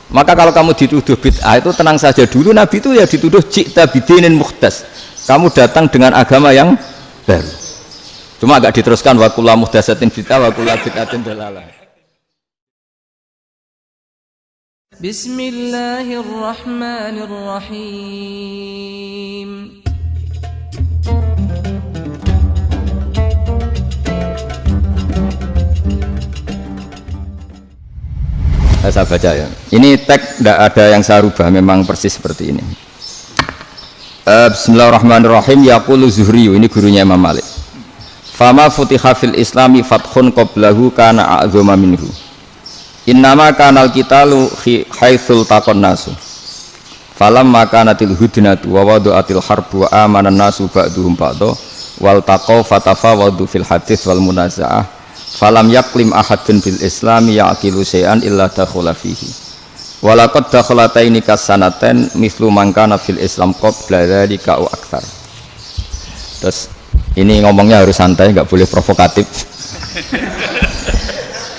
Maka kalau kamu dituduh bid'ah itu tenang saja dulu, Nabi itu ya dituduh ji'ta bidinin muhdas, kamu datang dengan agama yang baru. Cuma agak diteruskan wa kullu muhdatsatin bid'ah wa kullu bid'atin dalalah. Bismillahirrahmanirrahim. Saya baca ya. Ini teks tidak ada yang saya rubah, memang persis seperti ini. Bismillahirrahmanirrahim. Yaqulu Zuhri, ini gurunya Imam Malik. Fama futiha fil islami fathun qablahu kana a'zama minhu. Innama kanal qitalu haitsul taqon nasu. Falamma kanatil hudnatu wa wadu'atil harbu wa amana nasu ba'duhum ba'da wal taqaw fatafawadu fil hadits wal munaza'ah. Falam yaklim ahadun bil islami yaqilu syai'an illa dakhala fihi. Walaqad dakhalataini kasanaten mislu man kana fil islam qabla dzalika au aktsar. Terus ini ngomongnya harus santai, enggak boleh provokatif.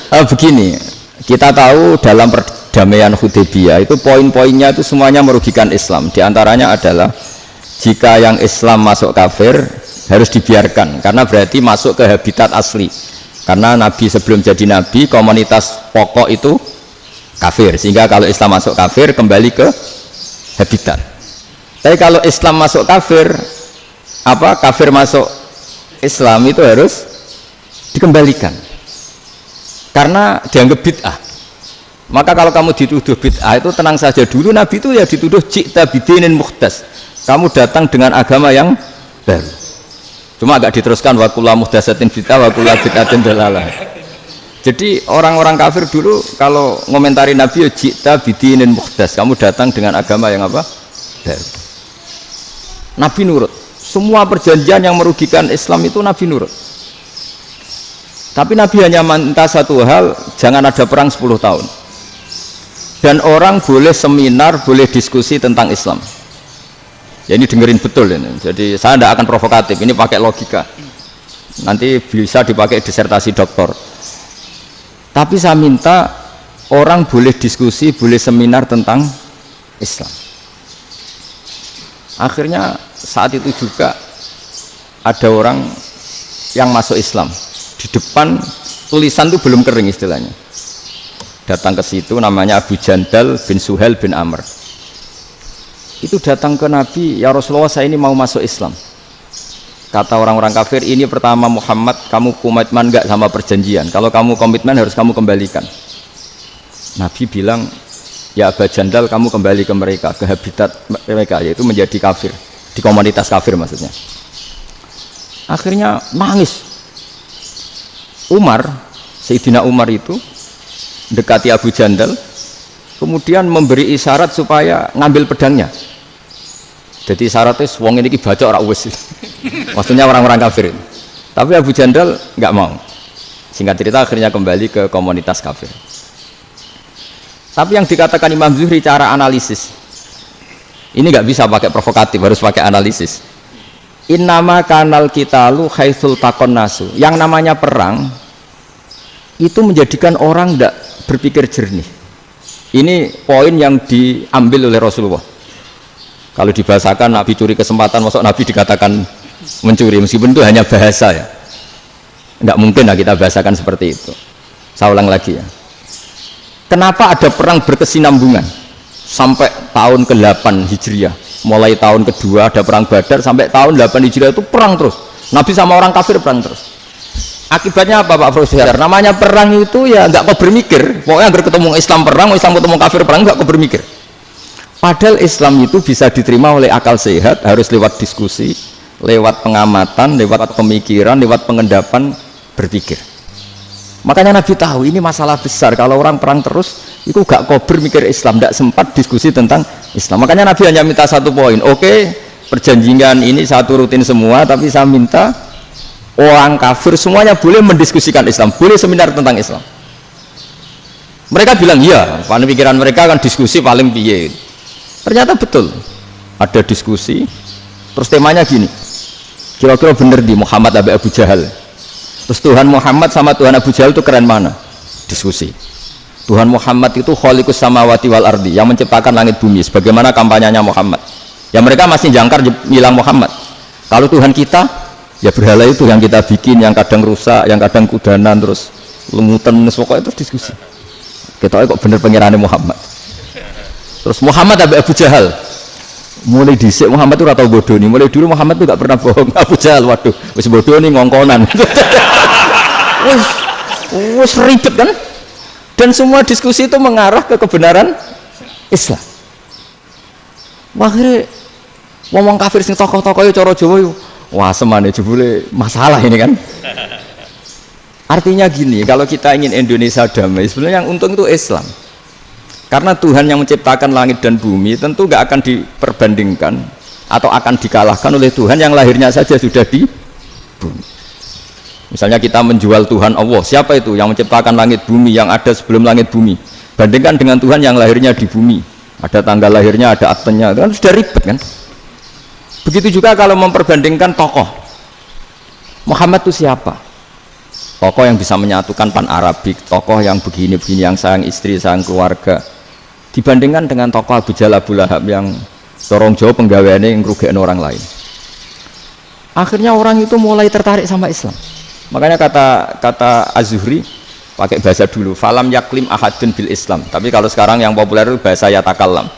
Begini, kita tahu dalam perdamaian Hudaybiyah itu poin-poinnya itu semuanya merugikan Islam. Di antaranya adalah jika yang Islam masuk kafir harus dibiarkan karena berarti masuk ke habitat asli. Karena Nabi sebelum jadi Nabi komunitas pokok itu kafir, sehingga kalau Islam masuk kafir kembali ke habitat. Tapi kalau Islam masuk kafir, kafir masuk Islam itu harus dikembalikan karena dianggap bid'ah. Maka kalau kamu dituduh bid'ah itu tenang saja dulu, Nabi itu ya dituduh ji'ta bidinin muhdas, kamu datang dengan agama yang baru. Cuma agak diteruskan wa kullu muhdatsatin bid'ah wa kullu bid'atin dalalah. Jadi orang-orang kafir dulu kalau ngomentari Nabi ya ji'ta bidinin muhdas, kamu datang dengan agama yang baru. Nabi nurut. Semua perjanjian yang merugikan Islam itu Nabi nurut. Tapi Nabi hanya minta satu hal, jangan ada perang 10 tahun. Dan orang boleh seminar, boleh diskusi tentang Islam. Ya ini dengerin betul ini. Jadi saya tidak akan provokatif, ini pakai logika. Nanti bisa dipakai disertasi doktor. Tapi saya minta orang boleh diskusi, boleh seminar tentang Islam. Akhirnya saat itu juga ada orang yang masuk Islam. Di depan tulisan itu belum kering istilahnya. Datang ke situ namanya Abu Jandal bin Suhail bin Amr. Itu datang ke Nabi, ya Rasulullah saya ini mau masuk Islam. Kata orang-orang kafir, ini pertama Muhammad, kamu komitmen enggak sama perjanjian? Kalau kamu komitmen harus kamu kembalikan. Nabi bilang, ya Abu Jandal kamu kembali ke mereka, ke habitat mereka, yaitu menjadi kafir, di komunitas kafir maksudnya. Akhirnya nangis. Sayyidina Umar itu dekati Abu Jandal, kemudian memberi isyarat supaya ngambil pedangnya. Jadi syaratnya wong ini baca ora wis. Maksudnya orang-orang kafir. Tapi Abu Jandal nggak mau. Singkat cerita akhirnya kembali ke komunitas kafir. Tapi yang dikatakan Imam Zuhri cara analisis ini nggak bisa pakai provokatif, harus pakai analisis. Innama kanal qitalu haitsul taqon nasu. Yang namanya perang itu menjadikan orang tidak berpikir jernih. Ini poin yang diambil oleh Rasulullah. Kalau dibahasakan Nabi curi kesempatan, maksud Nabi dikatakan mencuri, meskipun itu hanya bahasa ya. Enggak mungkin lah kita bahasakan seperti itu. Saya ulang lagi ya. Kenapa ada perang berkesinambungan sampai tahun ke-8 Hijriah? Mulai tahun kedua ada perang Badar sampai tahun 8 Hijriah itu perang terus. Nabi sama orang kafir perang terus. Akibatnya apa Pak Profesor? Namanya perang itu ya nggak kau bermikir. Pokoknya agar ketemu Islam perang, Islam ketemu kafir perang, nggak kau bermikir. Padahal Islam itu bisa diterima oleh akal sehat, harus lewat diskusi, lewat pengamatan, lewat pemikiran, lewat pengendapan berpikir. Makanya Nabi tahu ini masalah besar. Kalau orang perang terus, itu nggak kau bermikir Islam, nggak sempat diskusi tentang Islam. Makanya Nabi hanya minta satu poin. Oke, perjanjian ini saya turutin semua, tapi saya minta orang kafir semuanya boleh mendiskusikan Islam, boleh seminar tentang Islam. Mereka bilang iya, pada pikiran mereka kan diskusi paling piye. Ternyata betul, ada diskusi. Terus temanya gini, kira-kira bener di Muhammad sampai Abu Jahal. Terus Tuhan Muhammad sama Tuhan Abu Jahal itu keren mana? Diskusi. Tuhan Muhammad itu khaliqus samawati wal ardi, yang menciptakan langit bumi, sebagaimana kampanyenya Muhammad. Ya mereka masih jangkar bilang Muhammad. Kalau Tuhan kita, ya berhala itu yang kita bikin, yang kadang rusak, yang kadang kudanan, terus lemutan, pokoknya terus diskusi. Kita kok bener pengiraannya Muhammad. Terus Muhammad Abu Jahal, mulai dhisik Muhammad itu ratau bodoh nih. Mulai dulu Muhammad itu gak pernah bohong. Abu Jahal, waduh, wis bodoh nih ngongkonan. Wis ribet kan? Dan semua diskusi itu mengarah ke kebenaran Islam. Akhirnya ngomong kafir sing tokoh-tokoh yo cara Jawa yo, wah semane jebule masalah ini kan. Artinya gini, kalau kita ingin Indonesia damai, sebenarnya yang untung itu Islam. Karena Tuhan yang menciptakan langit dan bumi tentu gak akan diperbandingkan atau akan dikalahkan oleh Tuhan yang lahirnya saja sudah di bumi. Misalnya kita menjual Tuhan Allah, siapa itu yang menciptakan langit bumi, yang ada sebelum langit bumi, bandingkan dengan Tuhan yang lahirnya di bumi, ada tanggal lahirnya, ada aktenya, itu kan sudah ribet kan. Begitu juga kalau memperbandingkan tokoh, Muhammad itu siapa? Tokoh yang bisa menyatukan pan Arabik, tokoh yang begini-begini, yang sayang istri, sayang keluarga, dibandingkan dengan tokoh Abu Jahal, Abu Lahab yang dorong jauh penggaweannya yang ngerugikan orang lain. Akhirnya orang itu mulai tertarik sama Islam. Makanya kata Az-Zuhri pakai bahasa dulu, falam yaklim ahadun bil Islam. Tapi kalau sekarang yang populer itu bahasa yatakallam.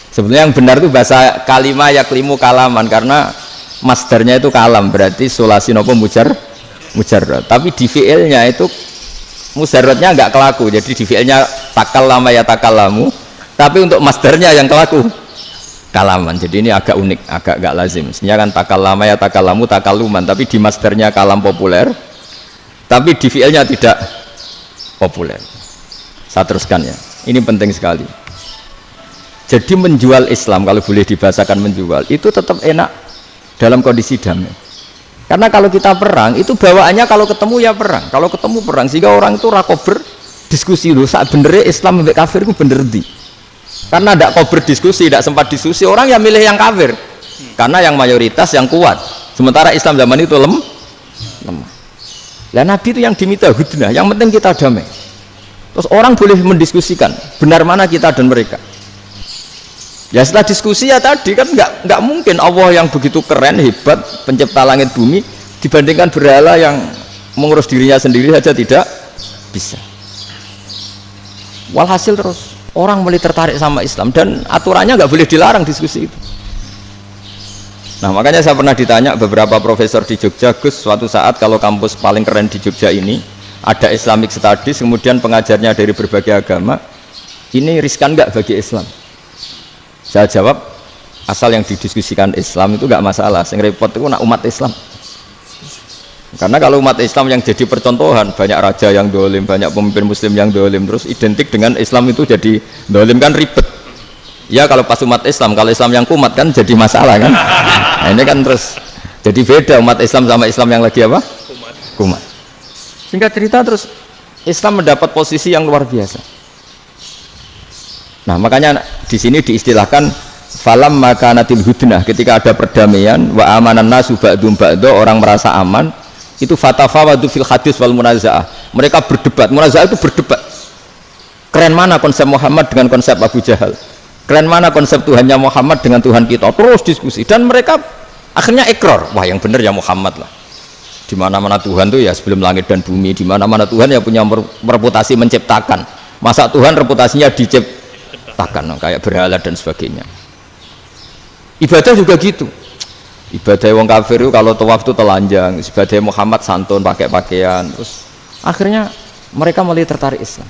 Sebenarnya yang benar itu bahasa kalimah yaklimu kalaman, karena masdarnya itu kalam, berarti sulasi nopo mujarrad. Tapi di fi'ilnya itu mujarradnya enggak kelaku. Jadi di fi'ilnya takallama yatakallamu, tapi untuk masdarnya yang kelaku kalaman. Jadi ini agak unik, agak enggak lazim. Sebenarnya kan takallama yatakallamu takalluman, tapi di masdarnya kalam populer, tapi di fi'ilnya tidak populer. Saya teruskan ya, ini penting sekali. Jadi menjual Islam, kalau boleh dibahasakan menjual, itu tetap enak dalam kondisi damai. Karena kalau kita perang, itu bawaannya kalau ketemu ya perang, kalau ketemu perang, sehingga orang itu rakober diskusi loh, saat benernya Islam sampai kafir itu bener di. Karena tidak kober diskusi, tidak sempat diskusi, orang yang milih yang kafir, karena yang mayoritas yang kuat. Sementara Islam zaman itu lemah. Lah Nabi itu yang diminta hudnah, yang penting kita damai. Terus orang boleh mendiskusikan benar mana kita dan mereka. Ya setelah diskusi ya tadi kan nggak mungkin Allah yang begitu keren hebat pencipta langit bumi dibandingkan berhala yang mengurus dirinya sendiri saja tidak bisa. Walhasil terus orang mulai tertarik sama Islam dan aturannya nggak boleh dilarang diskusi itu. Nah makanya saya pernah ditanya beberapa profesor di Jogja, Gus, suatu saat kalau kampus paling keren di Jogja ini ada Islamic Studies, kemudian pengajarnya dari berbagai agama, ini riskan nggak bagi Islam? Saya jawab, asal yang didiskusikan Islam itu nggak masalah, yang repot itu nak umat Islam. Karena kalau umat Islam yang jadi percontohan, banyak raja yang dolim, banyak pemimpin muslim yang dolim, terus identik dengan Islam itu jadi dolim kan ribet. Ya kalau pas umat Islam, kalau Islam yang kumat kan jadi masalah kan. Nah ini kan terus jadi beda umat Islam sama Islam yang lagi apa? Kumat. Singkat cerita terus Islam mendapat posisi yang luar biasa. Nah makanya di sini diistilahkan falam makanatil hudnah, ketika ada perdamaian wa amanan nasu ba'dum ba'do, orang merasa aman, itu fatafawadu fil hadis wal munazaah, mereka berdebat. Munazaah itu berdebat, keren mana konsep Muhammad dengan konsep Abu Jahal, keren mana konsep Tuhannya Muhammad dengan Tuhan kita, terus diskusi. Dan mereka akhirnya ikrar, wah yang benar ya Muhammad lah. Di mana-mana Tuhan tuh ya sebelum langit dan bumi, di mana-mana Tuhan ya punya reputasi menciptakan. Masa Tuhan reputasinya diciptakan, kayak berhala dan sebagainya. Ibadah juga gitu. Ibadah wong kafir itu kalau tawaf itu telanjang, ibadah Muhammad santun pakai pakaian. Terus akhirnya mereka mulai tertarik Islam.